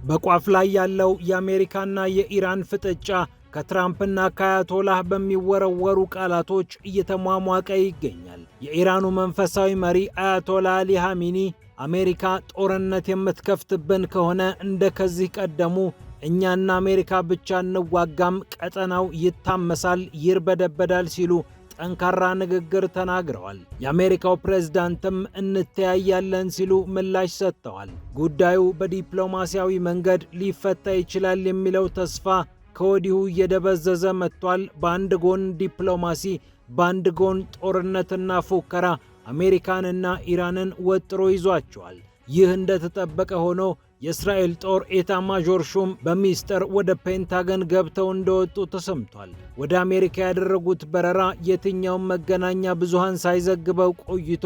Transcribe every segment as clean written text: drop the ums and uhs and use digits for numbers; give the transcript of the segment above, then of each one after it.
በቋፍ ላይ ያለው የአሜሪካና የኢራን ፍጥጫ ከትራምፕና ከአያቶላህ በሚወረወሩ ቃላቶች እየተሟሟቀ ይገኛል። የኢራኑ መንፈሳዊ መሪ አያቶላ አሊ ኻሜኒ አሜሪካ ጦርነት የምትከፍትብን ከሆነ እንደ ከዚህ ቀደሙ እኛና አሜሪካ ብቻ እንዋጋም፣ ቀጠናው ይታመሳል፣ ይርበደበዳል ሲሉ ጠንካራ ንግግር ተናግረዋል። የአሜሪካው ፕሬዝዳንትም እንተያያለን ሲሉ ምላሽ ሰጥተዋል። ጉዳዩ በዲፕሎማሲያዊ መንገድ ሊፈታ ይችላል የሚለው ተስፋ ከወዲሁ እየደበዘዘ መጥቷል። በአንድ ጎን ዲፕሎማሲ፣ በአንድ ጎን ጦርነትና ፉከራ አሜሪካንና ኢራንን ወጥሮ ይዟቸዋል። ይህ እንደተጠበቀ ሆኖ የእስራኤል ጦር ኤታማዦር ሹም በሚስጥር ወደ ፔንታገን ገብተው እንደወጡ ተሰምቷል። ወደ አሜሪካ ያደረጉት በረራ የትኛውም መገናኛ ብዙሃን ሳይዘግበው ቆይቶ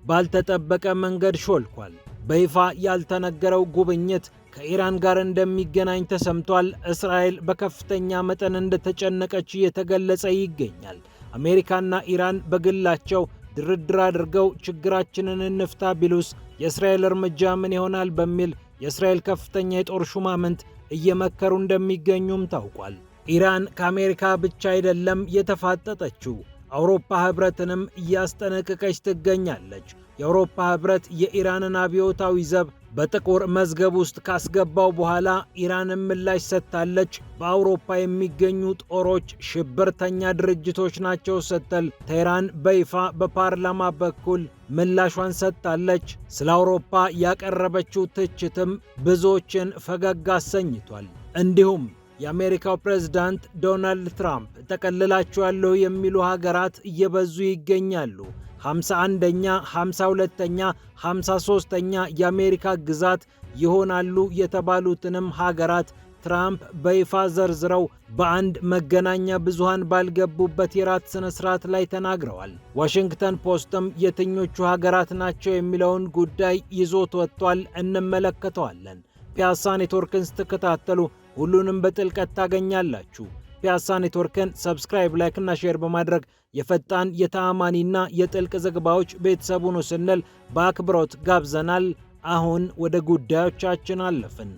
ባልተጠበቀ መንገድ ሾልኳል። በይፋ ያልተነገረው ጉብኝት ከኢራን ጋር እንደሚገናኝ ተሰምቷል። እስራኤል በከፍተኛ መጠን እንደተጨነቀች እየተገለጸ ይገኛል። አሜሪካና ኢራን በግላቸው ድርድር አድርገው ችግራችንን እንፍታ ቢሉስ የእስራኤል እርምጃ ምን ይሆናል በሚል የእስራኤል ከፍተኛ የጦር ሹማምንት እየመከሩ እንደሚገኙም ታውቋል። ኢራን ከአሜሪካ ብቻ አይደለም የተፋጠጠችው፣ አውሮፓ ህብረትንም እያስጠነቀቀች ትገኛለች። የአውሮፓ ህብረት የኢራንን አብዮታዊ ዘብ በጥቁር መዝገብ ውስጥ ካስገባው በኋላ ኢራንን ምላሽ ሰጥታለች። በአውሮፓ የሚገኙ ጦሮች ሽብርተኛ ድርጅቶች ናቸው ስትል ቴህራን በይፋ በፓርላማ በኩል ምላሿን ሰጥታለች። ስለ አውሮፓ ያቀረበችው ትችትም ብዙዎችን ፈገግ አሰኝቷል። እንዲሁም የአሜሪካው ፕሬዝዳንት ዶናልድ ትራምፕ ጠቀልላቸዋለሁ የሚሉ ሀገራት እየበዙ ይገኛሉ። 51ኛ፣ 52ኛ፣ 53ኛ የአሜሪካ ግዛት ይሆናሉ የተባሉትንም ሀገራት ትራምፕ በይፋ ዘርዝረው በአንድ መገናኛ ብዙሃን ባልገቡበት የራት ስነ ስርዓት ላይ ተናግረዋል። ዋሽንግተን ፖስትም የትኞቹ ሀገራት ናቸው የሚለውን ጉዳይ ይዞት ወጥቷል። እንመለከተዋለን። ፒያሳ ኔትወርክን ስትከታተሉ ሁሉንም በጥልቀት ታገኛላችሁ። ፒያሳ ኔትወርክን ሰብስክራይብ፣ ላይክ እና ሼር በማድረግ የፈጣን የተአማኒና የጥልቅ ዘገባዎች ቤተሰቡን ስንል በአክብሮት ጋብዘናል። አሁን ወደ ጉዳዮቻችን አለፍን።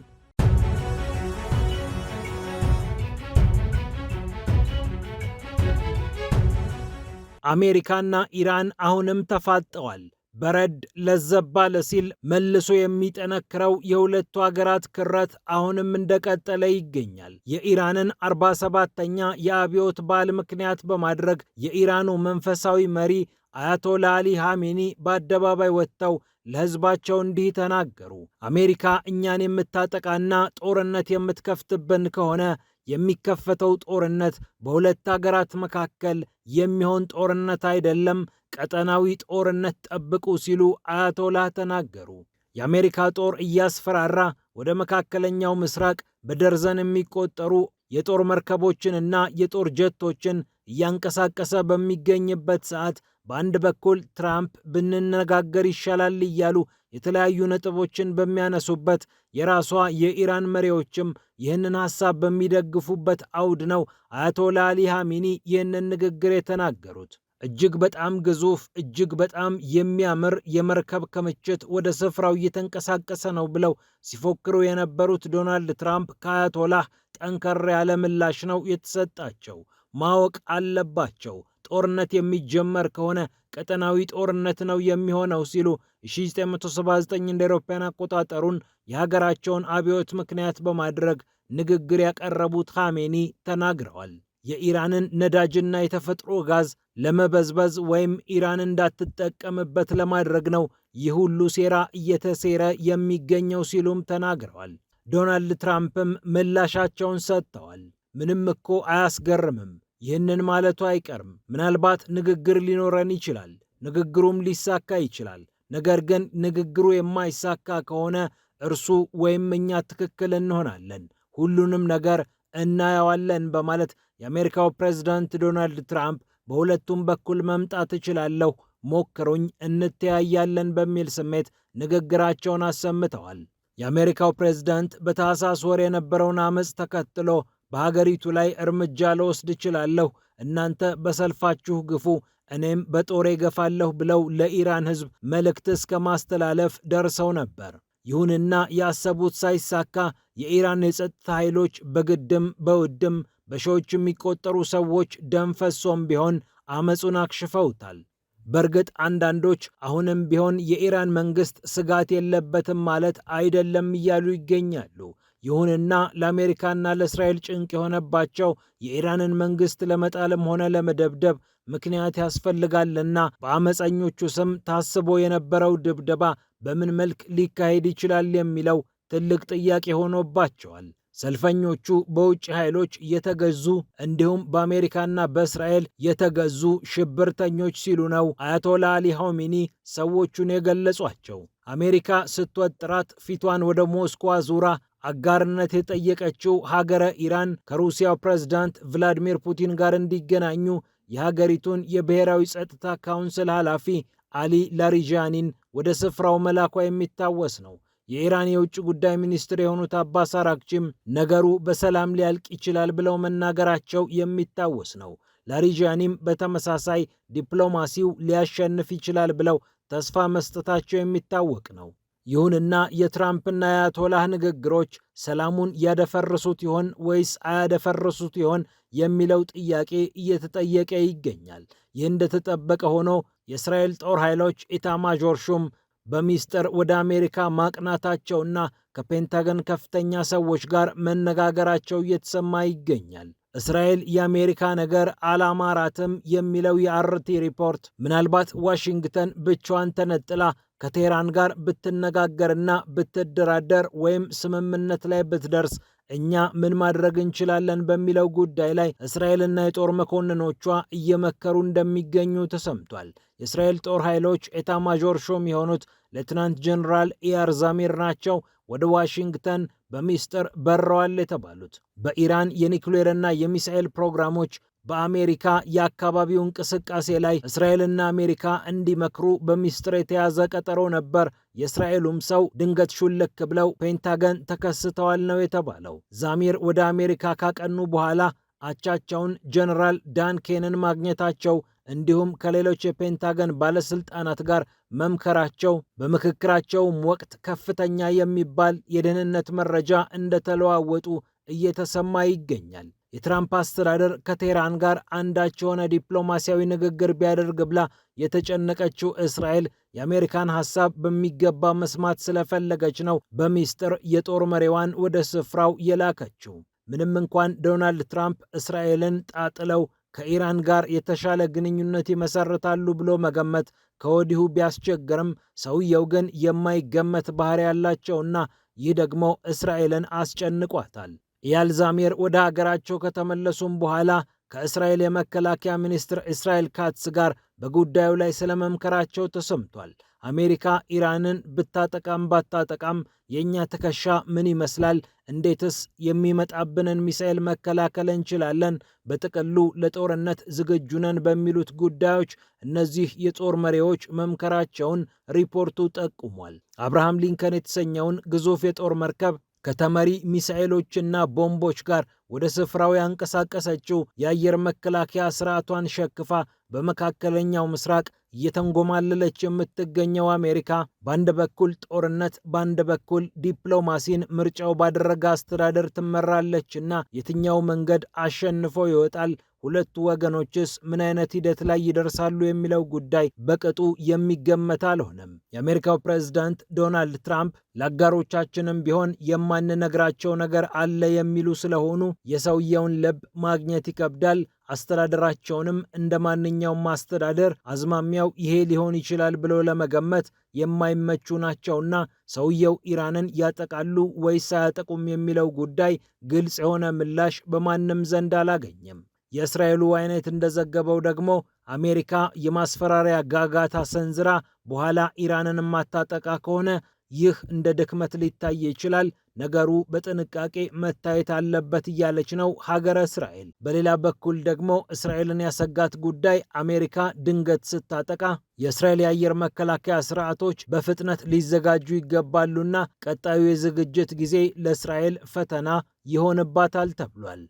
አሜሪካና ኢራን አሁንም ተፋጠዋል። በረድ ለዘብ ባለ ሲል መልሶ የሚጠነክረው የሁለቱ ሀገራት ክረት አሁንም እንደቀጠለ ይገኛል። የኢራንን 47ኛ የአብዮት በዓል ምክንያት በማድረግ የኢራኑ መንፈሳዊ መሪ አያቶላ አሊ ኻሜኒ በአደባባይ ወጥተው ለሕዝባቸው እንዲህ ተናገሩ። አሜሪካ እኛን የምታጠቃና ጦርነት የምትከፍትብን ከሆነ የሚከፈተው ጦርነት በሁለት ሀገራት መካከል የሚሆን ጦርነት አይደለም፣ ቀጠናዊ ጦርነት ጠብቁ ሲሉ አያቶላህ ተናገሩ። የአሜሪካ ጦር እያስፈራራ ወደ መካከለኛው ምስራቅ በደርዘን የሚቆጠሩ የጦር መርከቦችንና የጦር ጀቶችን እያንቀሳቀሰ በሚገኝበት ሰዓት በአንድ በኩል ትራምፕ ብንነጋገር ይሻላል እያሉ የተለያዩ ነጥቦችን በሚያነሱበት የራሷ የኢራን መሪዎችም ይህንን ሐሳብ በሚደግፉበት አውድ ነው አያቶላ አሊ ኻሜኒ ይህንን ንግግር የተናገሩት። እጅግ በጣም ግዙፍ፣ እጅግ በጣም የሚያምር የመርከብ ክምችት ወደ ስፍራው እየተንቀሳቀሰ ነው ብለው ሲፎክሩ የነበሩት ዶናልድ ትራምፕ ከአያቶላህ ጠንከር ያለ ምላሽ ነው የተሰጣቸው። ማወቅ አለባቸው፣ ጦርነት የሚጀመር ከሆነ ቀጠናዊ ጦርነት ነው የሚሆነው ሲሉ 1979 እንደ አውሮፓውያን አቆጣጠሩን የሀገራቸውን አብዮት ምክንያት በማድረግ ንግግር ያቀረቡት ኻሜኒ ተናግረዋል። የኢራንን ነዳጅና የተፈጥሮ ጋዝ ለመበዝበዝ ወይም ኢራን እንዳትጠቀምበት ለማድረግ ነው ይህ ሁሉ ሴራ እየተሴረ የሚገኘው ሲሉም ተናግረዋል። ዶናልድ ትራምፕም ምላሻቸውን ሰጥተዋል። ምንም እኮ አያስገርምም፣ ይህንን ማለቱ አይቀርም። ምናልባት ንግግር ሊኖረን ይችላል፣ ንግግሩም ሊሳካ ይችላል። ነገር ግን ንግግሩ የማይሳካ ከሆነ እርሱ ወይም እኛ ትክክል እንሆናለን፣ ሁሉንም ነገር እናየዋለን በማለት የአሜሪካው ፕሬዝዳንት ዶናልድ ትራምፕ በሁለቱም በኩል መምጣት እችላለሁ፣ ሞክሩኝ፣ እንተያያለን በሚል ስሜት ንግግራቸውን አሰምተዋል። የአሜሪካው ፕሬዝዳንት በታህሳስ ወር የነበረውን አመፅ ተከትሎ በሀገሪቱ ላይ እርምጃ ልወስድ እችላለሁ፣ እናንተ በሰልፋችሁ ግፉ፣ እኔም በጦሬ ገፋለሁ ብለው ለኢራን ሕዝብ መልእክት እስከ ማስተላለፍ ደርሰው ነበር። ይሁንና ያሰቡት ሳይሳካ የኢራን የጸጥታ ኃይሎች በግድም በውድም በሺዎች የሚቆጠሩ ሰዎች ደም ፈሶም ቢሆን አመጹን አክሽፈውታል። በእርግጥ አንዳንዶች አሁንም ቢሆን የኢራን መንግስት ስጋት የለበትም ማለት አይደለም እያሉ ይገኛሉ። ይሁንና ለአሜሪካና ለእስራኤል ጭንቅ የሆነባቸው የኢራንን መንግስት ለመጣልም ሆነ ለመደብደብ ምክንያት ያስፈልጋልና በአመፀኞቹ ስም ታስቦ የነበረው ድብደባ በምን መልክ ሊካሄድ ይችላል የሚለው ትልቅ ጥያቄ ሆኖባቸዋል። ሰልፈኞቹ በውጭ ኃይሎች የተገዙ እንዲሁም በአሜሪካና በእስራኤል የተገዙ ሽብርተኞች ሲሉ ነው አያቶላ አሊ ኻሜኒ ሰዎቹን የገለጿቸው። አሜሪካ ስትወጥራት ፊቷን ወደ ሞስኮ ዙራ አጋርነት የጠየቀችው ሀገረ ኢራን ከሩሲያው ፕሬዝዳንት ቭላዲሚር ፑቲን ጋር እንዲገናኙ የሀገሪቱን የብሔራዊ ጸጥታ ካውንስል ኃላፊ አሊ ላሪጃኒን ወደ ስፍራው መላኳ የሚታወስ ነው። የኢራን የውጭ ጉዳይ ሚኒስትር የሆኑት አባስ አራግቺም ነገሩ በሰላም ሊያልቅ ይችላል ብለው መናገራቸው የሚታወስ ነው። ላሪጃኒም በተመሳሳይ ዲፕሎማሲው ሊያሸንፍ ይችላል ብለው ተስፋ መስጠታቸው የሚታወቅ ነው። ይሁንና የትራምፕና የአያቶላህ ንግግሮች ሰላሙን ያደፈርሱት ይሆን ወይስ አያደፈርሱት ይሆን የሚለው ጥያቄ እየተጠየቀ ይገኛል። ይህ እንደተጠበቀ ሆኖ የእስራኤል ጦር ኃይሎች ኢታማዦር ሹም በሚስጥር ወደ አሜሪካ ማቅናታቸውና ከፔንታገን ከፍተኛ ሰዎች ጋር መነጋገራቸው እየተሰማ ይገኛል። እስራኤል የአሜሪካ ነገር አላማራትም የሚለው የአርቲ ሪፖርት ምናልባት ዋሽንግተን ብቻዋን ተነጥላ ከቴህራን ጋር ብትነጋገርና ብትደራደር ወይም ስምምነት ላይ ብትደርስ እኛ ምን ማድረግ እንችላለን በሚለው ጉዳይ ላይ እስራኤልና የጦር መኮንኖቿ እየመከሩ እንደሚገኙ ተሰምቷል። የእስራኤል ጦር ኃይሎች ኤታማዦር ሹም የሆኑት ሌትናንት ጀነራል ኢያር ዛሚር ናቸው ወደ ዋሽንግተን በሚስጥር በረዋል የተባሉት። በኢራን የኒውክሌርና የሚሳኤል ፕሮግራሞች በአሜሪካ የአካባቢው እንቅስቃሴ ላይ እስራኤልና አሜሪካ እንዲመክሩ በሚስጥር የተያዘ ቀጠሮ ነበር። የእስራኤሉም ሰው ድንገት ሹልክ ብለው ፔንታገን ተከስተዋል ነው የተባለው። ዛሚር ወደ አሜሪካ ካቀኑ በኋላ አቻቸውን ጀነራል ዳን ኬንን ማግኘታቸው እንዲሁም ከሌሎች የፔንታገን ባለስልጣናት ጋር መምከራቸው በምክክራቸውም ወቅት ከፍተኛ የሚባል የደህንነት መረጃ እንደተለዋወጡ እየተሰማ ይገኛል። የትራምፕ አስተዳደር ከቴህራን ጋር አንዳች የሆነ ዲፕሎማሲያዊ ንግግር ቢያደርግ ብላ የተጨነቀችው እስራኤል የአሜሪካን ሐሳብ በሚገባ መስማት ስለፈለገች ነው በሚስጥር የጦር መሪዋን ወደ ስፍራው የላከችው። ምንም እንኳን ዶናልድ ትራምፕ እስራኤልን ጣጥለው ከኢራን ጋር የተሻለ ግንኙነት ይመሰርታሉ ብሎ መገመት ከወዲሁ ቢያስቸግርም ሰውየው ግን የማይገመት ባህሪ ያላቸውና ይህ ደግሞ እስራኤልን አስጨንቋታል። ኢያል ዛሚር ወደ ሀገራቸው ከተመለሱም በኋላ ከእስራኤል የመከላከያ ሚኒስትር እስራኤል ካትስ ጋር በጉዳዩ ላይ ስለመምከራቸው ተሰምቷል። አሜሪካ ኢራንን ብታጠቃም ባታጠቃም የእኛ ትከሻ ምን ይመስላል? እንዴትስ የሚመጣብንን ሚሳኤል መከላከል እንችላለን? በጥቅሉ ለጦርነት ዝግጁ ነን በሚሉት ጉዳዮች እነዚህ የጦር መሪዎች መምከራቸውን ሪፖርቱ ጠቁሟል። አብርሃም ሊንከን የተሰኘውን ግዙፍ የጦር መርከብ ከተመሪ ሚሳኤሎችና ቦምቦች ጋር ወደ ስፍራው ያንቀሳቀሰችው የአየር መከላከያ ስርዓቷን ሸክፋ በመካከለኛው ምስራቅ እየተንጎማለለች የምትገኘው አሜሪካ በአንድ በኩል ጦርነት በአንድ በኩል ዲፕሎማሲን ምርጫው ባደረገ አስተዳደር ትመራለችና የትኛው መንገድ አሸንፎ ይወጣል? ሁለቱ ወገኖችስ ምን አይነት ሂደት ላይ ይደርሳሉ የሚለው ጉዳይ በቅጡ የሚገመት አልሆነም። የአሜሪካው ፕሬዝዳንት ዶናልድ ትራምፕ ለአጋሮቻችንም ቢሆን የማንነግራቸው ነገር አለ የሚሉ ስለሆኑ የሰውየውን ልብ ማግኘት ይከብዳል። አስተዳደራቸውንም እንደ ማንኛውም አስተዳደር አዝማሚያው ይሄ ሊሆን ይችላል ብሎ ለመገመት የማይመቹ ናቸውና ሰውየው ኢራንን ያጠቃሉ ወይስ አያጠቁም የሚለው ጉዳይ ግልጽ የሆነ ምላሽ በማንም ዘንድ አላገኘም። የእስራኤሉ አይነት እንደዘገበው ደግሞ አሜሪካ የማስፈራሪያ ጋጋታ ሰንዝራ በኋላ ኢራንን ማታጠቃ ከሆነ ይህ እንደ ድክመት ሊታይ ይችላል፣ ነገሩ በጥንቃቄ መታየት አለበት እያለች ነው ሀገረ እስራኤል። በሌላ በኩል ደግሞ እስራኤልን ያሰጋት ጉዳይ አሜሪካ ድንገት ስታጠቃ የእስራኤል የአየር መከላከያ ስርዓቶች በፍጥነት ሊዘጋጁ ይገባሉና ቀጣዩ የዝግጅት ጊዜ ለእስራኤል ፈተና ይሆንባታል ተብሏል።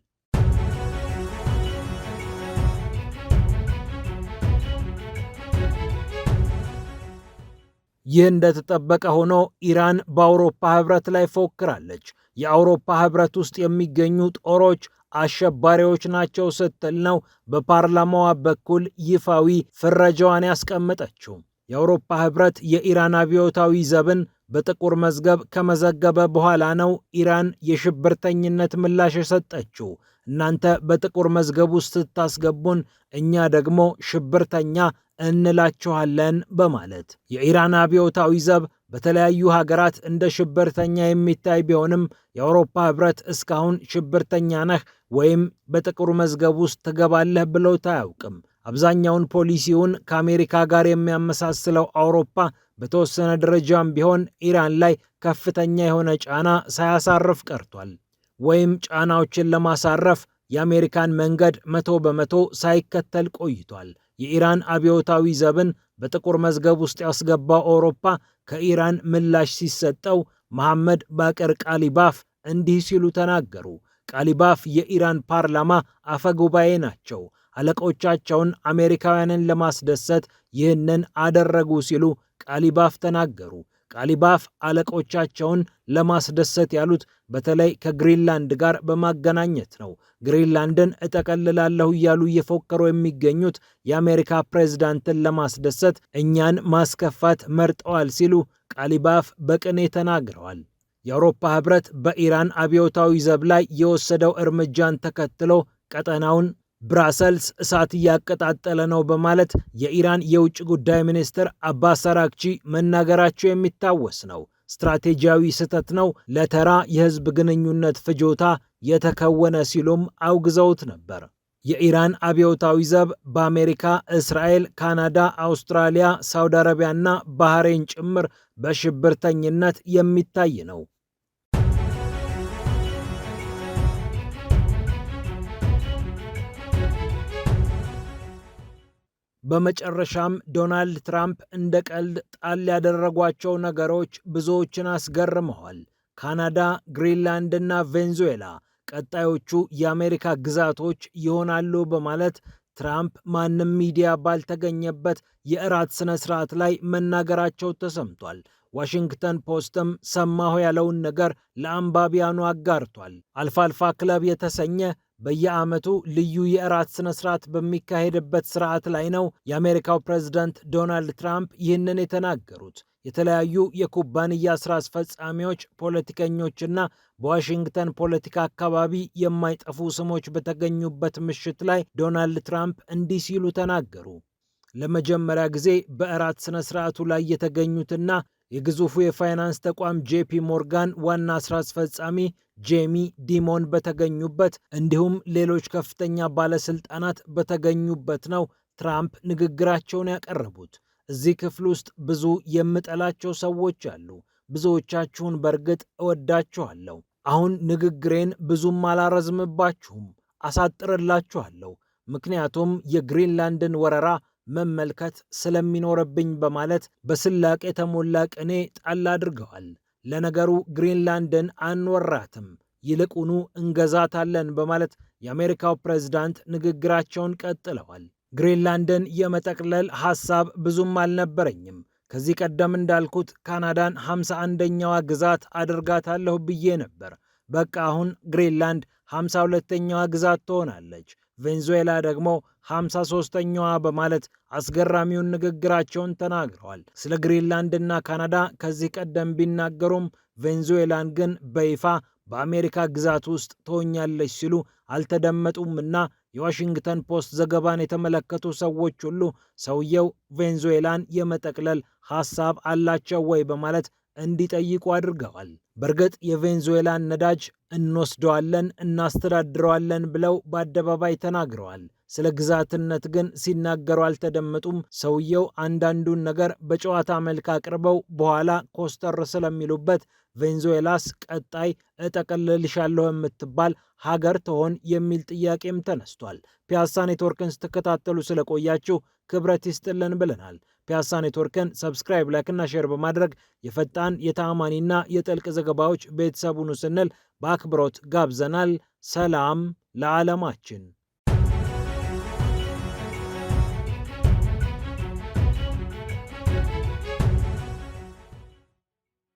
ይህ እንደተጠበቀ ሆኖ ኢራን በአውሮፓ ህብረት ላይ ፎክራለች። የአውሮፓ ህብረት ውስጥ የሚገኙ ጦሮች አሸባሪዎች ናቸው ስትል ነው በፓርላማዋ በኩል ይፋዊ ፍረጃዋን ያስቀመጠችው። የአውሮፓ ህብረት የኢራን አብዮታዊ ዘብን በጥቁር መዝገብ ከመዘገበ በኋላ ነው ኢራን የሽብርተኝነት ምላሽ የሰጠችው። እናንተ በጥቁር መዝገብ ውስጥ ስታስገቡን እኛ ደግሞ ሽብርተኛ እንላችኋለን በማለት የኢራን አብዮታዊ ዘብ በተለያዩ ሀገራት እንደ ሽብርተኛ የሚታይ ቢሆንም የአውሮፓ ህብረት እስካሁን ሽብርተኛ ነህ ወይም በጥቁር መዝገብ ውስጥ ትገባለህ ብሎት አያውቅም። አብዛኛውን ፖሊሲውን ከአሜሪካ ጋር የሚያመሳስለው አውሮፓ በተወሰነ ደረጃም ቢሆን ኢራን ላይ ከፍተኛ የሆነ ጫና ሳያሳርፍ ቀርቷል። ወይም ጫናዎችን ለማሳረፍ የአሜሪካን መንገድ 100% ሳይከተል ቆይቷል። የኢራን አብዮታዊ ዘብን በጥቁር መዝገብ ውስጥ ያስገባው አውሮፓ ከኢራን ምላሽ ሲሰጠው መሐመድ ባቀር ቃሊባፍ እንዲህ ሲሉ ተናገሩ። ቃሊባፍ የኢራን ፓርላማ አፈ ጉባኤ ናቸው። አለቆቻቸውን አሜሪካውያንን ለማስደሰት ይህንን አደረጉ ሲሉ ቃሊባፍ ተናገሩ። ቃሊባፍ አለቆቻቸውን ለማስደሰት ያሉት በተለይ ከግሪንላንድ ጋር በማገናኘት ነው። ግሪንላንድን እጠቀልላለሁ እያሉ እየፎከሩ የሚገኙት የአሜሪካ ፕሬዝዳንትን ለማስደሰት እኛን ማስከፋት መርጠዋል ሲሉ ቃሊባፍ በቅኔ ተናግረዋል። የአውሮፓ ህብረት በኢራን አብዮታዊ ዘብ ላይ የወሰደው እርምጃን ተከትሎ ቀጠናውን ብራሰልስ እሳት እያቀጣጠለ ነው በማለት የኢራን የውጭ ጉዳይ ሚኒስትር አባስ አራግቺ መናገራቸው የሚታወስ ነው። ስትራቴጂያዊ ስህተት ነው፣ ለተራ የህዝብ ግንኙነት ፍጆታ የተከወነ ሲሉም አውግዘውት ነበር። የኢራን አብዮታዊ ዘብ በአሜሪካ፣ እስራኤል፣ ካናዳ፣ አውስትራሊያ፣ ሳውዲ አረቢያና ባህሬን ጭምር በሽብርተኝነት የሚታይ ነው። በመጨረሻም ዶናልድ ትራምፕ እንደ ቀልድ ጣል ያደረጓቸው ነገሮች ብዙዎችን አስገርመዋል። ካናዳ፣ ግሪንላንድ እና ቬንዙዌላ ቀጣዮቹ የአሜሪካ ግዛቶች ይሆናሉ በማለት ትራምፕ ማንም ሚዲያ ባልተገኘበት የእራት ስነ ስርዓት ላይ መናገራቸው ተሰምቷል። ዋሽንግተን ፖስትም ሰማሁ ያለውን ነገር ለአንባቢያኑ አጋርቷል። አልፋልፋ ክለብ የተሰኘ በየዓመቱ ልዩ የእራት ስነ ስርዓት በሚካሄድበት ስርዓት ላይ ነው የአሜሪካው ፕሬዝዳንት ዶናልድ ትራምፕ ይህንን የተናገሩት። የተለያዩ የኩባንያ ስራ አስፈጻሚዎች፣ ፖለቲከኞችና በዋሽንግተን ፖለቲካ አካባቢ የማይጠፉ ስሞች በተገኙበት ምሽት ላይ ዶናልድ ትራምፕ እንዲህ ሲሉ ተናገሩ። ለመጀመሪያ ጊዜ በእራት ስነ ስርዓቱ ላይ የተገኙትና የግዙፉ የፋይናንስ ተቋም ጄፒ ሞርጋን ዋና ስራ አስፈጻሚ ጄሚ ዲሞን በተገኙበት እንዲሁም ሌሎች ከፍተኛ ባለስልጣናት በተገኙበት ነው ትራምፕ ንግግራቸውን ያቀረቡት። እዚህ ክፍል ውስጥ ብዙ የምጠላቸው ሰዎች አሉ። ብዙዎቻችሁን በእርግጥ እወዳችኋለሁ። አሁን ንግግሬን ብዙም አላረዝምባችሁም፣ አሳጥርላችኋለሁ። ምክንያቱም የግሪንላንድን ወረራ መመልከት ስለሚኖርብኝ በማለት በስላቅ የተሞላ ቅኔ ጣል አድርገዋል። ለነገሩ ግሪንላንድን አንወራትም፣ ይልቁኑ እንገዛታለን በማለት የአሜሪካው ፕሬዝዳንት ንግግራቸውን ቀጥለዋል። ግሪንላንድን የመጠቅለል ሐሳብ ብዙም አልነበረኝም። ከዚህ ቀደም እንዳልኩት ካናዳን 51ኛዋ ግዛት አድርጋታለሁ ብዬ ነበር። በቃ አሁን ግሪንላንድ 52ኛዋ ግዛት ትሆናለች፣ ቬንዙዌላ ደግሞ 53ኛዋ በማለት አስገራሚውን ንግግራቸውን ተናግረዋል። ስለ ግሪንላንድና ካናዳ ከዚህ ቀደም ቢናገሩም ቬንዙዌላን ግን በይፋ በአሜሪካ ግዛት ውስጥ ትሆኛለች ሲሉ አልተደመጡምና የዋሽንግተን ፖስት ዘገባን የተመለከቱ ሰዎች ሁሉ ሰውየው ቬንዙዌላን የመጠቅለል ሐሳብ አላቸው ወይ በማለት እንዲጠይቁ አድርገዋል። በእርግጥ የቬንዙዌላን ነዳጅ እንወስደዋለን፣ እናስተዳድረዋለን ብለው በአደባባይ ተናግረዋል። ስለ ግዛትነት ግን ሲናገሩ አልተደመጡም። ሰውየው አንዳንዱን ነገር በጨዋታ መልክ አቅርበው በኋላ ኮስተር ስለሚሉበት ቬንዙዌላስ ቀጣይ እጠቀልልሻለሁ የምትባል ሀገር ትሆን የሚል ጥያቄም ተነስቷል። ፒያሳ ኔትወርክን ስትከታተሉ ስለቆያችሁ ክብረት ይስጥልን ብለናል። ፒያሳ ኔትወርክን ሰብስክራይብ፣ ላይክና ሼር በማድረግ የፈጣን የተአማኒና የጥልቅ ዘገባዎች ቤተሰቡን ስንል በአክብሮት ጋብዘናል። ሰላም ለዓለማችን።